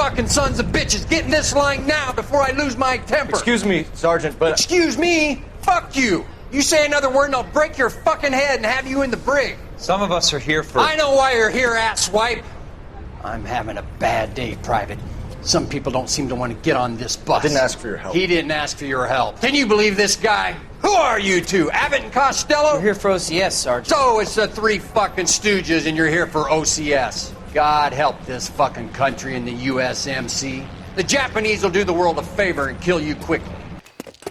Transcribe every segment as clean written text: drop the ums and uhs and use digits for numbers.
fucking sons of bitches. Get in this line now before I lose my temper. Excuse me, Sergeant, but... Excuse me? Fuck you. You say another word and I'll break your fucking head and have you in the brig. Some of us are here for... I know why you're here, asswipe. I'm having a bad day, Private. Some people don't seem to want to get on this bus. I didn't ask for your help. He didn't ask for your help. Can you believe this guy? Who are you two? Abbott and Costello? We're here for OCS, Sergeant. So it's the three fucking stooges and you're here for OCS. God help this fucking country and the USMC. The Japanese will do the world a favor and kill you quickly.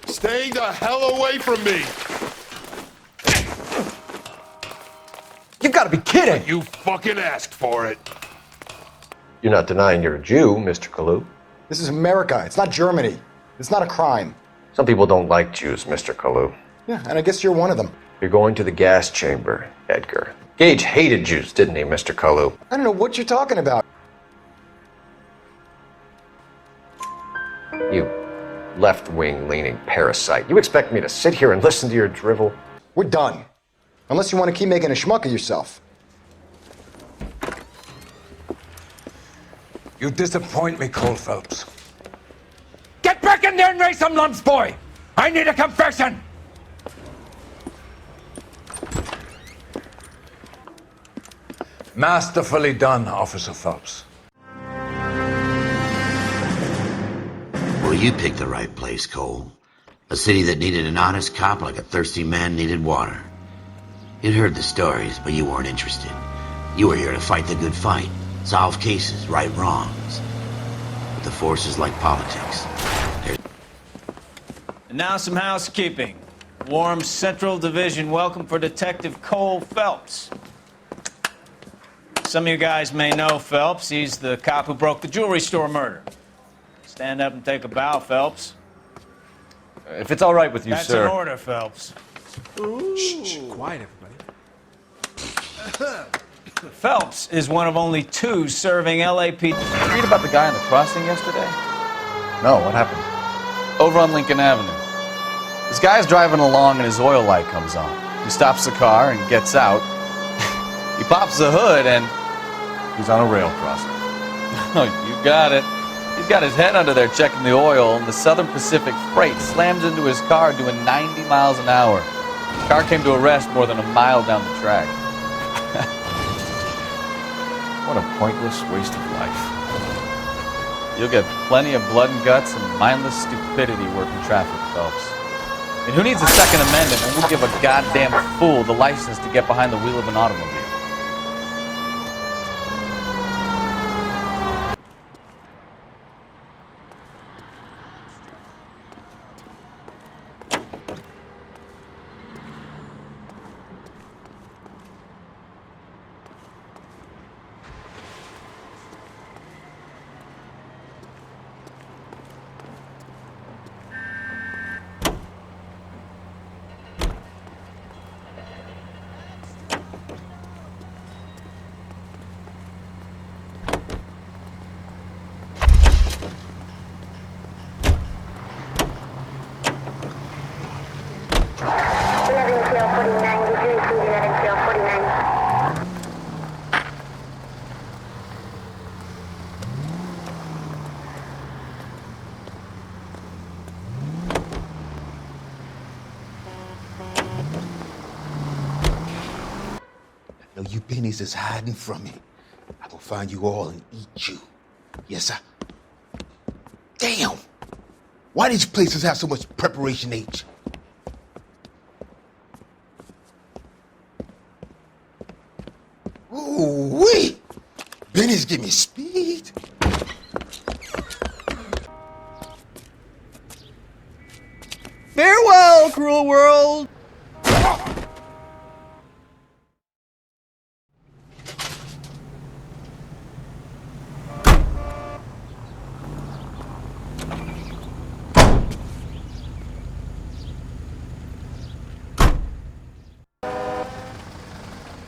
Stay the hell away from me! You've got to be kidding! You fucking asked for it. You're not denying you're a Jew, Mr. Kalu. This is America. It's not Germany. It's not a crime. Some people don't like Jews, Mr. Kalu. Yeah, and I guess you're one of them. You're going to the gas chamber, Edgar. Gage hated Jews, didn't he, Mr. Kalu? I don't know what you're talking about. You left-wing leaning parasite. You expect me to sit here and listen to your drivel? We're done. Unless you want to keep making a schmuck of yourself. You disappoint me, Cole Phelps. Get back in there and raise some lumps, boy! I need a confession! Masterfully done, Officer Phelps. Well, you picked the right place, Cole. A city that needed an honest cop like a thirsty man needed water. You'd heard the stories, but you weren't interested. You were here to fight the good fight, solve cases, right wrongs. But the force is like politics. And now some housekeeping. Warm Central Division welcome for Detective Cole Phelps. Some of you guys may know Phelps. He's the cop who broke the jewelry store murder. Stand up and take a bow, Phelps. If it's all right with you, That's sir. an order, Phelps. Shh, quiet, everybody. Phelps is one of only two serving LAPD. Did you read about the guy on the crossing yesterday? No, what happened? Over on Lincoln Avenue. This guy's driving along and his oil light comes on. He stops the car and gets out. He pops the hood and... He's on a rail crossing. Oh, you got it. He's got his head under there checking the oil, and the Southern Pacific Freight slams into his car doing 90 miles an hour. The car came to a rest more than a mile down the track. What a pointless waste of life. You'll get plenty of blood and guts and mindless stupidity working traffic, Phelps. And who needs a Second Amendment when we give a goddamn fool the license to get behind the wheel of an automobile? Know you pennies is hiding from me. I will find you all and eat you. Yes, sir. Damn! Why these places have so much preparation H? Ooh-wee! Benny's give me speed. Farewell, cruel world!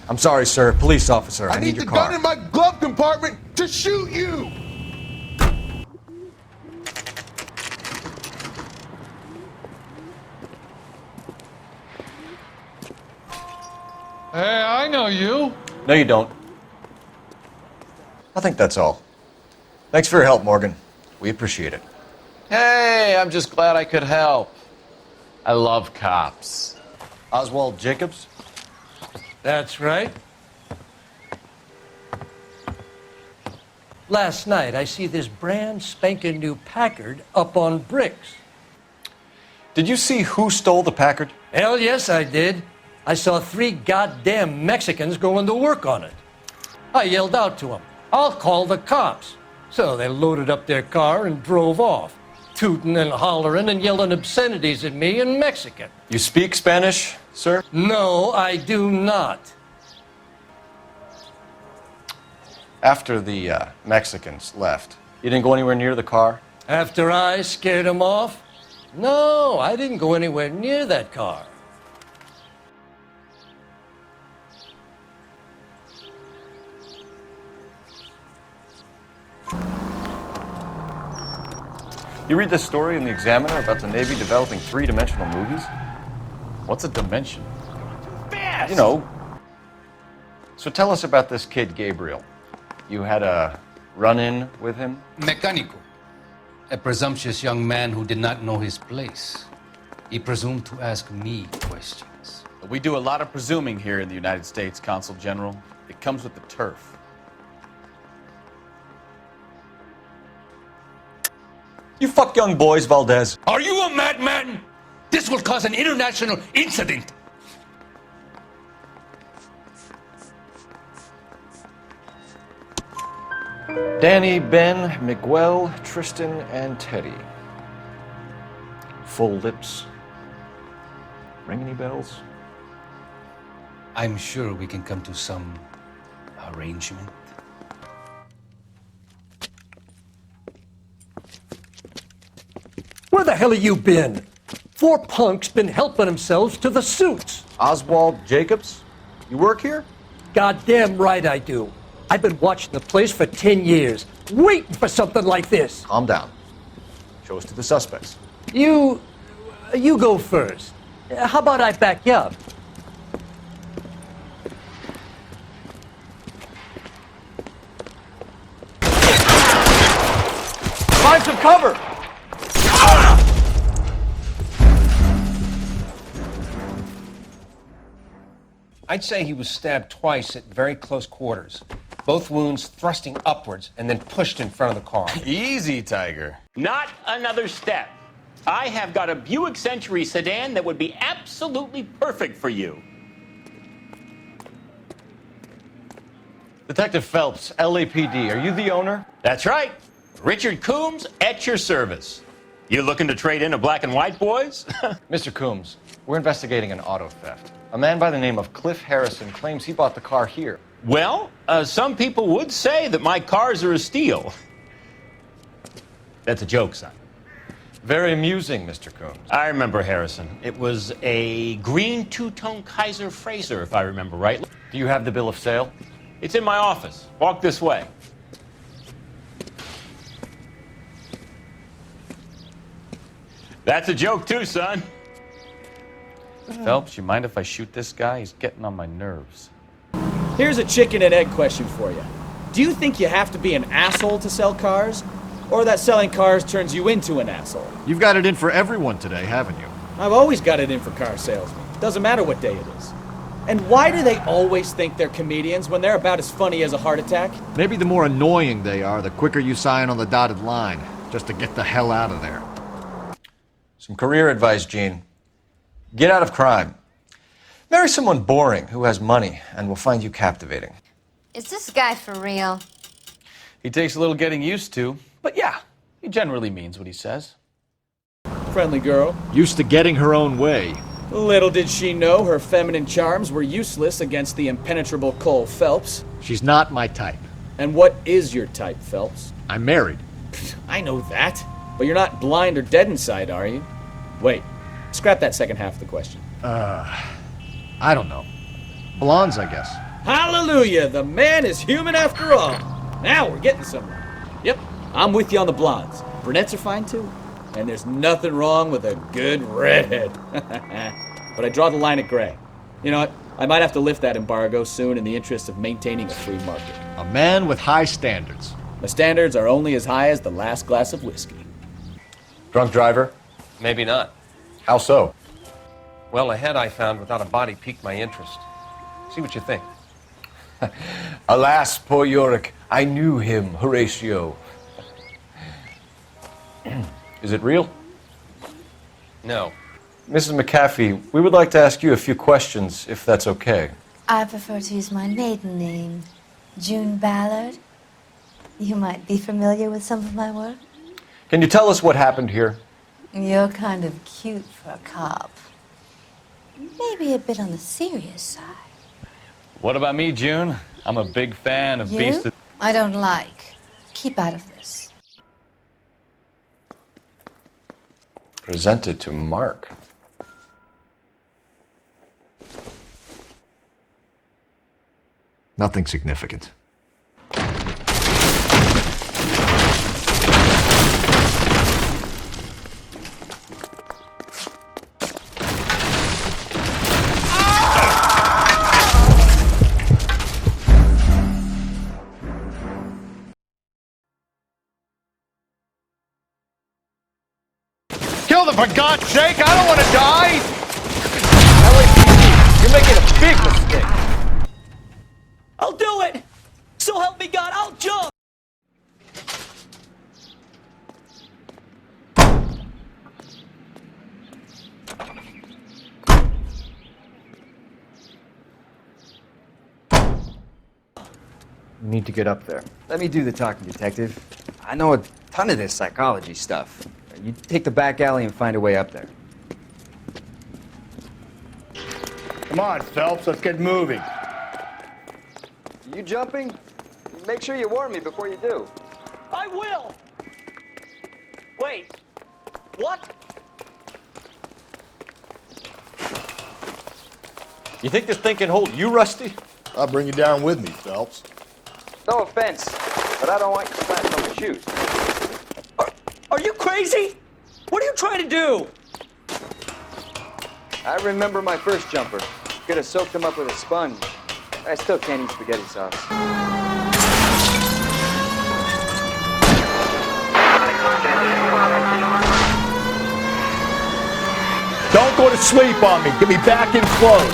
I'm sorry, sir. Police officer, I need your the car. gun in my glove compartment to shoot you! Hey, I know you. No, you don't. I think that's all. Thanks for your help, Morgan. We appreciate it. Hey, I'm just glad I could help. I love cops. Oswald Jacobs? That's right. Last night, I see this brand spanking new Packard up on bricks. Did you see who stole the Packard? Hell yes, I did. I saw 3 goddamn Mexicans going to work on it. I yelled out to them, "I'll call the cops." So they loaded up their car and drove off, tooting and hollering and yelling obscenities at me in Mexican. You speak Spanish, sir? No, I do not. After the Mexicans left, you didn't go anywhere near the car? After I scared them off? No, I didn't go anywhere near that car. You read this story in the Examiner about the Navy developing 3-dimensional movies? What's a dimension? Fast! You know. So tell us about this kid, Gabriel. You had a run-in with him? Mecánico. A presumptuous young man who did not know his place. He presumed to ask me questions. We do a lot of presuming here in the United States, Consul General. It comes with the turf. You fuck young boys, Valdez. Are you a madman? This will cause an international incident. Danny, Ben, Miguel, Tristan, and Teddy. Full lips. Ring any bells? I'm sure we can come to some arrangement. Where the hell have you been? 4 punks been helping themselves to the suits. Oswald Jacobs? You work here? Goddamn right I do. I've been watching the place for 10 years, waiting for something like this. Calm down. Show us to the suspects. You go first. How about I back you up? Find some cover! I'd say he was stabbed twice at very close quarters. Both wounds thrusting upwards and then pushed in front of the car. Easy, Tiger. Not another step. I have got a Buick Century sedan that would be absolutely perfect for you. Detective Phelps, LAPD, are you the owner? That's right. Richard Coombs at your service. You looking to trade in a black and white, boys? Mr. Coombs, we're investigating an auto theft. A man by the name of Cliff Harrison claims he bought the car here. Well, some people would say that my cars are a steal. That's a joke, son. Very amusing, Mr. Coombs. I remember Harrison. It was a green two-tone Kaiser Frazer, if I remember right. Do you have the bill of sale? It's in my office. Walk this way. That's a joke too, son. Phelps, you mind if I shoot this guy? He's getting on my nerves. Here's a chicken and egg question for you. Do you think you have to be an asshole to sell cars? Or that selling cars turns you into an asshole? You've got it in for everyone today, haven't you? I've always got it in for car salesmen. Doesn't matter what day it is. And why do they always think they're comedians when they're about as funny as a heart attack? Maybe the more annoying they are, the quicker you sign on the dotted line, just to get the hell out of there. Some career advice, Gene. Get out of crime. Marry someone boring who has money and will find you captivating. Is this guy for real? He takes a little getting used to, but yeah, he generally means what he says. Friendly girl. Used to getting her own way. Little did she know her feminine charms were useless against the impenetrable Cole Phelps. She's not my type. And what is your type, Phelps? I'm married. I know that, but you're not blind or dead inside, are you? Wait, scrap that second half of the question. I don't know. Blondes, I guess. Hallelujah, the man is human after all. Now we're getting somewhere. Yep, I'm with you on the blondes. Brunettes are fine too. And there's nothing wrong with a good redhead. But I draw the line at gray. You know what? I might have to lift that embargo soon in the interest of maintaining a free market. A man with high standards. My standards are only as high as the last glass of whiskey. Drunk driver? Maybe not. How so? Well, a head I found without a body piqued my interest. See what you think. Alas, poor Yorick, I knew him, Horatio. Is it real? No. Mrs. McAfee, we would like to ask you a few questions, if that's okay. I prefer to use my maiden name, June Ballard. You might be familiar with some of my work. Can you tell us what happened here? You're kind of cute for a cop. Maybe a bit on the serious side. What about me, June? I'm a big fan of Beast You? of... I don't like. Keep out of this. Presented to Mark. Nothing significant. Kill them, for God's sake! I don't want to die! LAPD, you're making a big mistake. I'll do it! So help me God, I'll jump! You need to get up there. Let me do the talking, detective. I know a ton of this psychology stuff. You take the back alley and find a way up there. Come on, Phelps, let's get moving. You jumping? Make sure you warn me before you do. I will! Wait, what? You think this thing can hold you, Rusty? I'll bring you down with me, Phelps. No offense, but I don't want you slapping on my shoes. Are you crazy? What are you trying to do? I remember my first jumper. Could have soaked him up with a sponge. I still can't eat spaghetti sauce. Don't go to sleep on me. Get me back in close.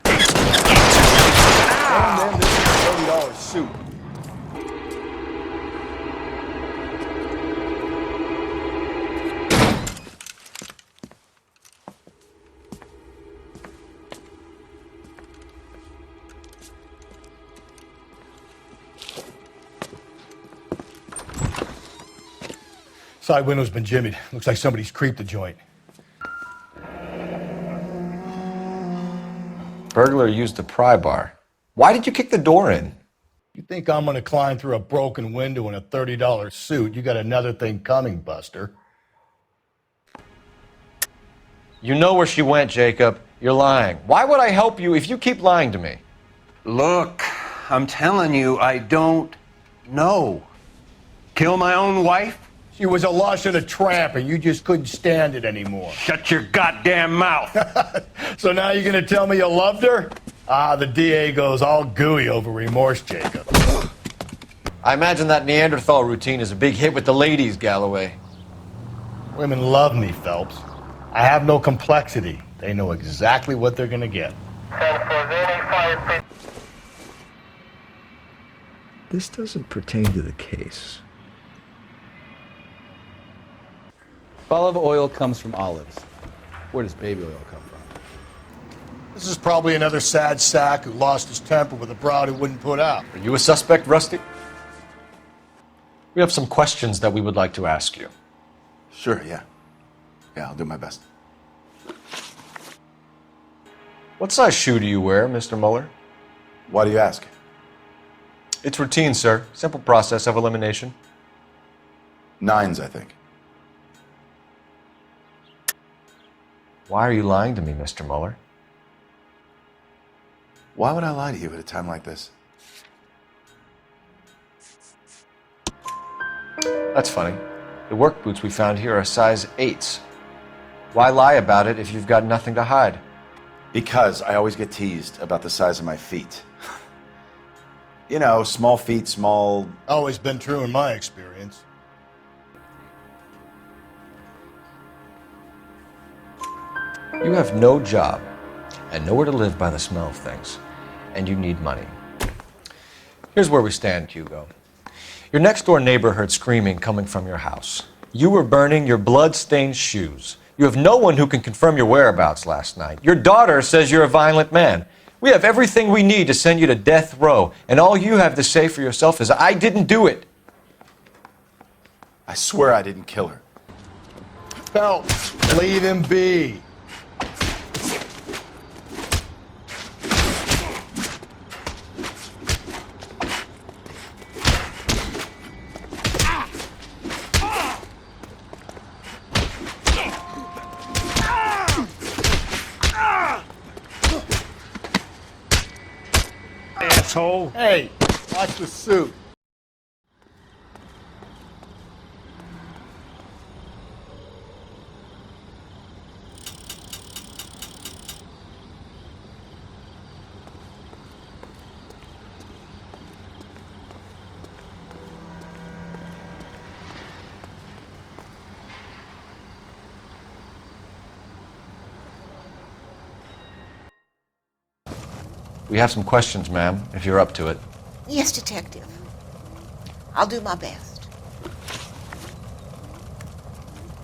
And then this is a $30 suit. Side window's been jimmied. Looks like somebody's creeped the joint. Burglar used the pry bar. Why did you kick the door in? You think I'm gonna climb through a broken window in a $30 suit? You got another thing coming, Buster. You know where she went, Jacob. You're lying. Why would I help you if you keep lying to me? Look, I'm telling you, I don't know. Kill my own wife? She was a lush and a tramp, and you just couldn't stand it anymore. Shut your goddamn mouth. So now you're gonna tell me you loved her? Ah, the DA goes all gooey over remorse, Jacob. I imagine that Neanderthal routine is a big hit with the ladies, Galloway. Women love me, Phelps. I have no complexity. They know exactly what they're gonna get. This doesn't pertain to the case. Olive oil comes from olives. Where does baby oil come from? This is probably another sad sack who lost his temper with a broad who wouldn't put out. Are you a suspect, Rusty? We have some questions that we would like to ask you. Sure, yeah. Yeah, I'll do my best. What size shoe do you wear, Mr. Mueller? Why do you ask? It's routine, sir. Simple process of elimination. 9s, I think. Why are you lying to me, Mr. Mueller? Why would I lie to you at a time like this? That's funny. The work boots we found here are size 8s. Why lie about it if you've got nothing to hide? Because I always get teased about the size of my feet. You know, small feet, small... Always been true in my experience. You have no job and nowhere to live by the smell of things, and you need money. Here's where we stand, Hugo. Your next-door neighbor heard screaming coming from your house. You were burning your blood-stained shoes. You have no one who can confirm your whereabouts last night. Your daughter says you're a violent man. We have everything we need to send you to death row, and all you have to say for yourself is, I didn't do it. I swear I didn't kill her. Phelps, leave him be. Asshole. Hey, watch the suit. We have some questions, ma'am, if you're up to it. Yes, Detective. I'll do my best.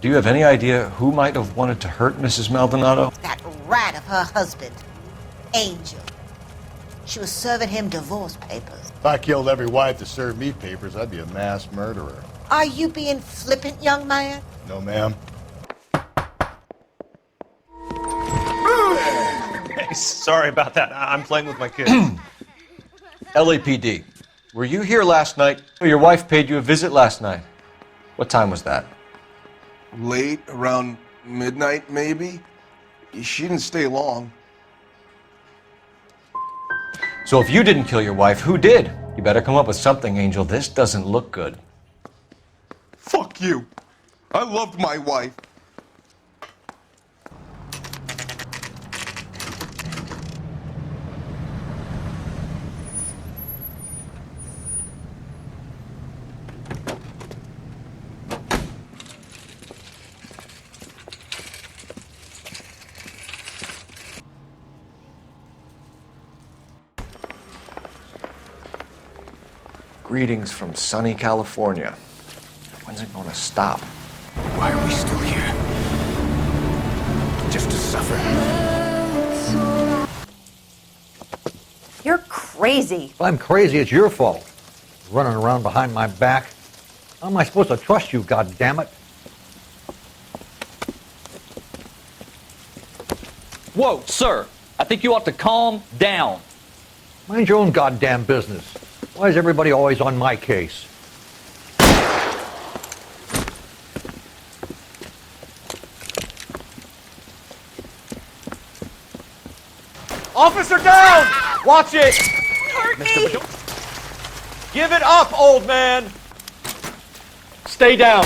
Do you have any idea who might have wanted to hurt Mrs. Maldonado? That rat of her husband, Angel. She was serving him divorce papers. If I killed every wife to serve me papers, I'd be a mass murderer. Are you being flippant, young man? No, ma'am. Sorry about that. I'm playing with my kids. LAPD, were you here last night? Your wife paid you a visit last night. What time was that? Late, around midnight, maybe. She didn't stay long. So if you didn't kill your wife, who did? You better come up with something, Angel. This doesn't look good. Fuck you. I loved my wife. Greetings from sunny California. When's it gonna stop? Why are we still here? Just to suffer. You're crazy. If I'm crazy, it's your fault. Running around behind my back. How am I supposed to trust you, goddammit? Whoa, sir. I think you ought to calm down. Mind your own goddamn business. Why is everybody always on my case? Officer down! Watch it! Hurt me! Give it up, old man! Stay down.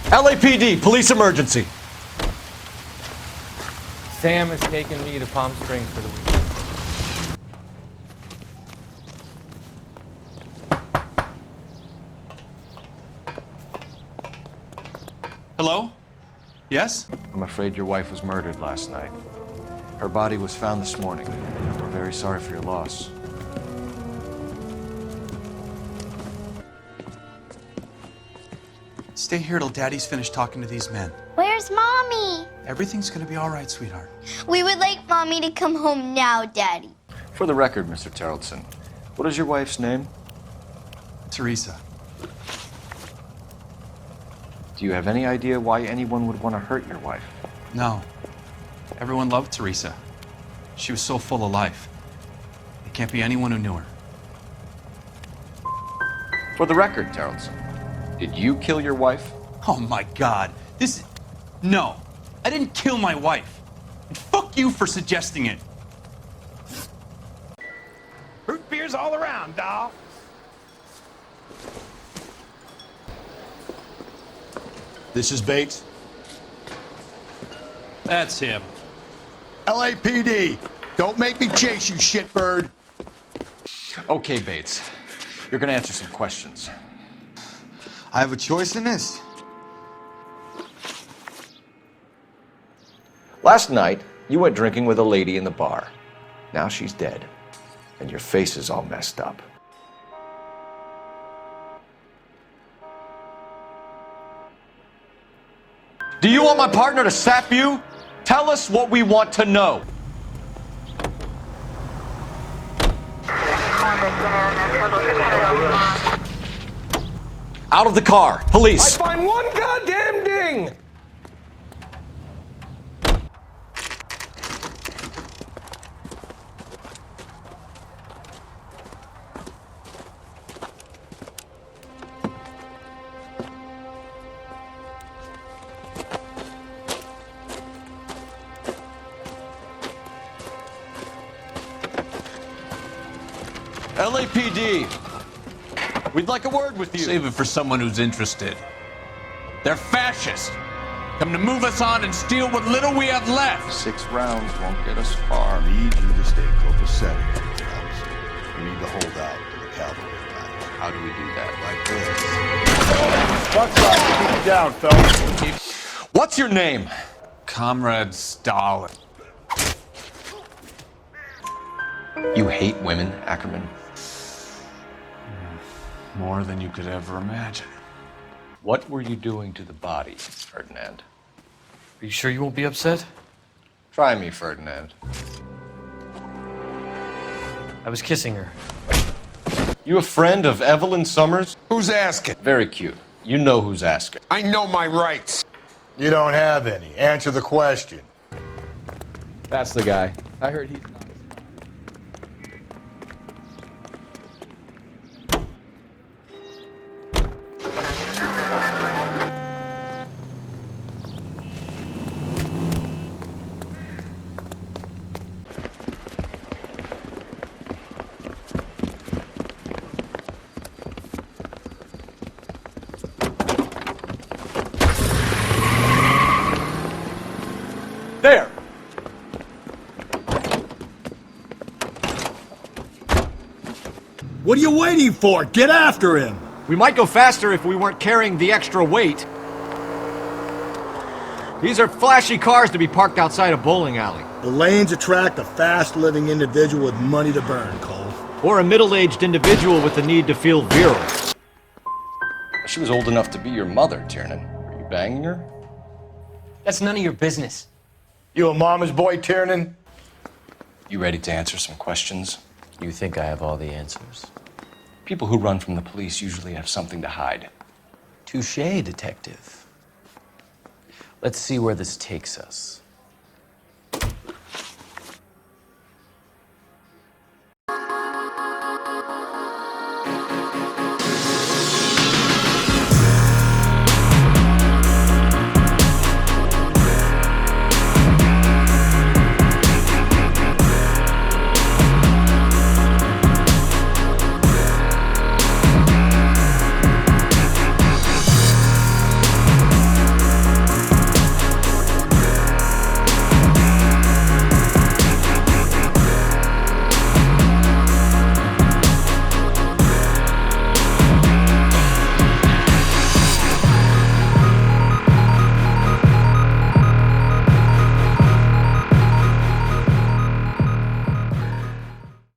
LAPD, police emergency. Sam has taken me to Palm Springs for the weekend. Hello? Yes? I'm afraid your wife was murdered last night. Her body was found this morning. We're very sorry for your loss. Stay here till Daddy's finished talking to these men. Where's Mommy? Everything's gonna be all right, sweetheart. We would like Mommy to come home now, Daddy. For the record, Mr. Terrelson, what is your wife's name? Teresa. Do you have any idea why anyone would want to hurt your wife? No. Everyone loved Teresa. She was so full of life. It can't be anyone who knew her. For the record, Terrelson, did you kill your wife? Oh my God. No. I didn't kill my wife. And fuck you for suggesting it. Root beer's all around, doll. This is Bates. That's him. LAPD, don't make me chase you, shitbird. Okay, Bates. You're gonna answer some questions. I have a choice in this. Last night, you went drinking with a lady in the bar. Now she's dead, and your face is all messed up. Do you want my partner to sap you? Tell us what we want to know. Out of the car, police. Find one goddamn ding! LAPD, we'd like a word with you. Save it for someone who's interested. They're fascists. Come to move us on and steal what little we have left. 6 rounds won't get us far. I need you to stay copacetic, Phelps. We need to hold out to the cavalry line. How do we do that? Like this. What's up? Keep you down, Phelps. What's your name? Comrade Stalin. You hate women, Ackerman? More than you could ever imagine. What were you doing to the body, Ferdinand? Are you sure you won't be upset? Try me, Ferdinand. I was kissing her. You a friend of Evelyn Summers? Who's asking? Very cute. You know who's asking. I know my rights. You don't have any. Answer the question. That's the guy. I heard he's not. There! What are you waiting for? Get after him! We might go faster if we weren't carrying the extra weight. These are flashy cars to be parked outside a bowling alley. The lanes attract a fast-living individual with money to burn, Cole. Or a middle-aged individual with the need to feel virile. She was old enough to be your mother, Tiernan. Were you banging her? That's none of your business. You a mama's boy, Tiernan? You ready to answer some questions? You think I have all the answers? People who run from the police usually have something to hide. Touché, detective. Let's see where this takes us.